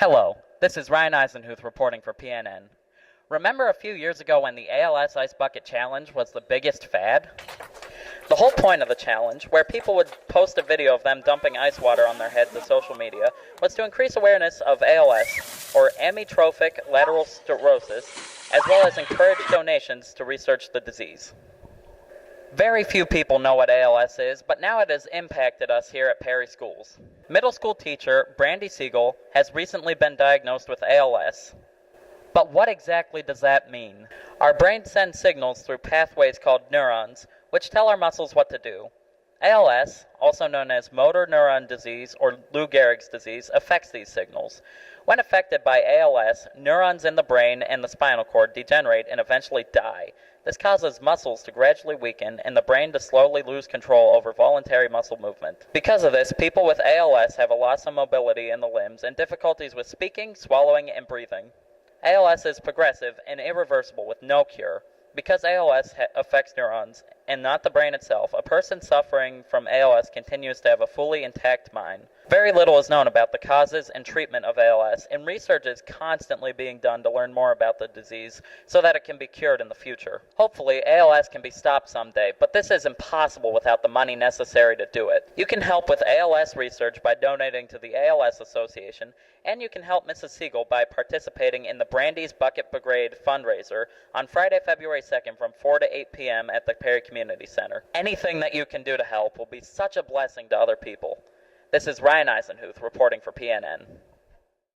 Hello, this is Ryan Eisenhuth reporting for PNN. Remember a few years ago when the ALS Ice Bucket Challenge was the biggest fad? The whole point of the challenge, where people would post a video of them dumping ice water on their head to social media, was to increase awareness of ALS, or amyotrophic lateral sclerosis, as well as encourage donations to research the disease. Very few people know what ALS is, but now it has impacted us here at Perry Schools. Middle school teacher Brandy Siegel has recently been diagnosed with ALS. But what exactly does that mean? Our brain sends signals through pathways called neurons, which tell our muscles what to do. ALS, also known as motor neuron disease or Lou Gehrig's disease, affects these signals. When affected by ALS, neurons in the brain and the spinal cord degenerate and eventually die. This causes muscles to gradually weaken and the brain to slowly lose control over voluntary muscle movement. Because of this, people with ALS have a loss of mobility in the limbs and difficulties with speaking, swallowing, and breathing. ALS is progressive and irreversible with no cure. Because ALS affects neurons and not the brain itself, a person suffering from ALS continues to have a fully intact mind. Very little is known about the causes and treatment of ALS, and research is constantly being done to learn more about the disease so that it can be cured in the future. Hopefully, ALS can be stopped someday, but this is impossible without the money necessary to do it. You can help with ALS research by donating to the ALS Association, and you can help Mrs. Siegel by participating in the Brandy's Bucket Brigade fundraiser on Friday, February 2nd from 4 to 8 p.m. at the Perry Community Center. Anything that you can do to help will be such a blessing to other people. This is Ryan Eisenhuth reporting for PNN.